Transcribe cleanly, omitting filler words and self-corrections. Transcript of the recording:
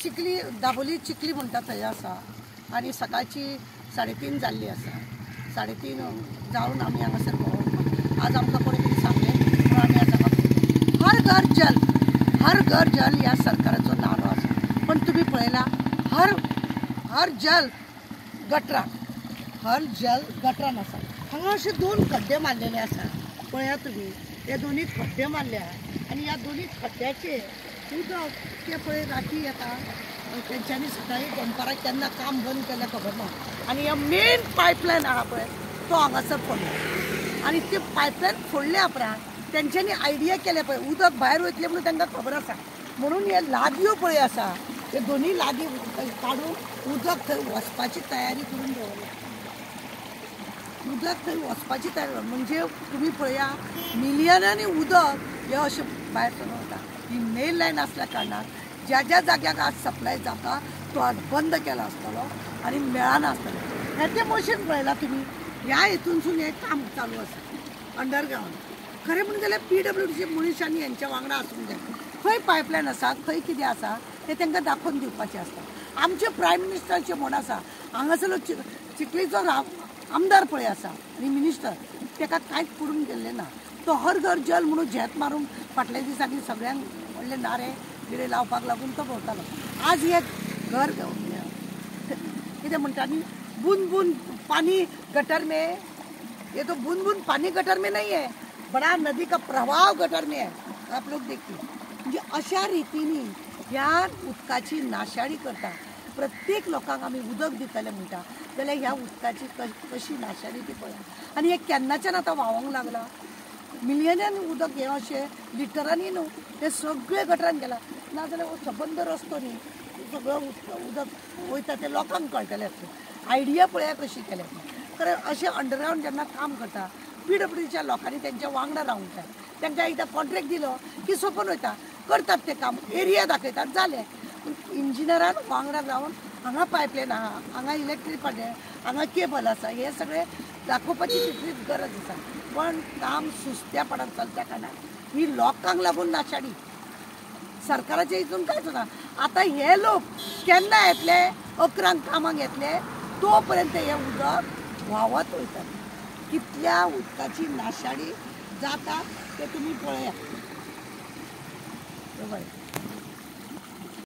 चिखली दाबोली चिखली म्हणटा थंय आसा आनी सकाळची 3:30 जाल्ली आसा 3:30 जावन आमी हांगासर भोंवून आज आमकां कोणी कितें सांगलें म्हणून आमी आज हांगा हर घर जल ह्या सरकाराचो नारो आसा पण तुमी पळयला हर जल गटरान आसा हांगा अशे 2 खड्डे मारलेले आसा पळया तुमी हे दोन्ही खड्डे मारल्या आनी ह्या दोन्ही खड्ड्याचेर उदक ते पळय राती येता तेंच्यांनी सकाळी दनपारां केन्ना काम बंद केलें खबर ना आनी हे मेन पायपलायन आहा पळय तो हांगासर फोडलो आनी ती पायपलायन फोडल्या उपरांत तेंच्यांनी आयडिया केले पळय उदक भायर वयतलें म्हणून तांकां खबर आसा म्हणून हे लागयो पळय आसा हे दोन्ही लागी काडून उदक थंय वचपाची तयारी करून दवरल्या उदक थंय वचपाची तयारी म्हणजे तुम्ही पळया मिलियनांनी उदक हे अशें भायर सरून वता ही मेन लायन आसल्या कारणान ज्या ज्या जाग्याक आज सप्लाय जाता तो आज बंद केला आसतलो आनी मेळना आसतलें हें तें मशीन पळयलां तुमी ह्या हितूनसून हें काम चालू आसा अंडरग्रावंड खरें म्हणून जाल्यार PWDचे मनशांनी हेंच्या वांगडा आसूंक जाय खंय पायपलायन आसा खंय कितें आसा तें तांकां दाखोवन दिवपाचें आसता आमचे प्रायम मिनिस्टराचें म्हण आसा हांगासरलो चिखलीचो आमदार पळय आसा आनी मिनिस्टर ताका कांयच पडून गेल्लें ना तो हर घर जल म्हणून झेत मारून फाटल्या दिसांनी सगळ्यांक व्हडले नारे बिरे लावपाक लागून तो भोंवतालो आज हे घर कितें म्हणटा न्ही बूंद बूंद पानी गटर में ये तो बूंद बूंद पानी गटर में नहीं है बड़ा नदी का प्रवाह गटर में है आप लोग देखिए म्हणजे अशा रितीनी ह्या उदकाची नाशाडी करता प्रत्येक लोकांक आमी उदक दितले म्हणटा जाल्यार ह्या उदकाची कशी नाशाडी ती पळया आनी हे केन्नाच्यान आतां व्हांवोंक लागला मिलियनांनी उदक हे अशें लिटरांनी न्हू ते सगळे गटरान गेला नाजाल्यार हो सबंद रस्तो न्ही सगळो उदक वयता ते लोकांक कळटलें आयडिया पळया कशी केल्या खरें अशें अंडरग्रावंड जेन्ना काम करता PWDच्या लोकांनी तेंच्या वांगडा रावूंक जाय तांकां एकदां कॉन्ट्रॅक्ट दिलो की सोंपून वयता करतात ते काम एरिया दाखयतात जालें इंजिनियरान वांगडा रावन हांगा पायपलायन आहा हांगा इलेक्ट्रीक पाटे हांगा केबल आसा हे सगळें दाखोवपाची तितलीच गरज आसा पण काम सुस्त्या पडत चलत्या कारणान ही लोकांक लागून नाशाडी सरकाराच्या हितून कांयच ना आतां हे लोक केन्ना येतले 11 कामाक येतले तो पर्यंत हे उदक व्हांवत वयता कितल्या उदकाची नाशाडी जाता ते तुमी पळया.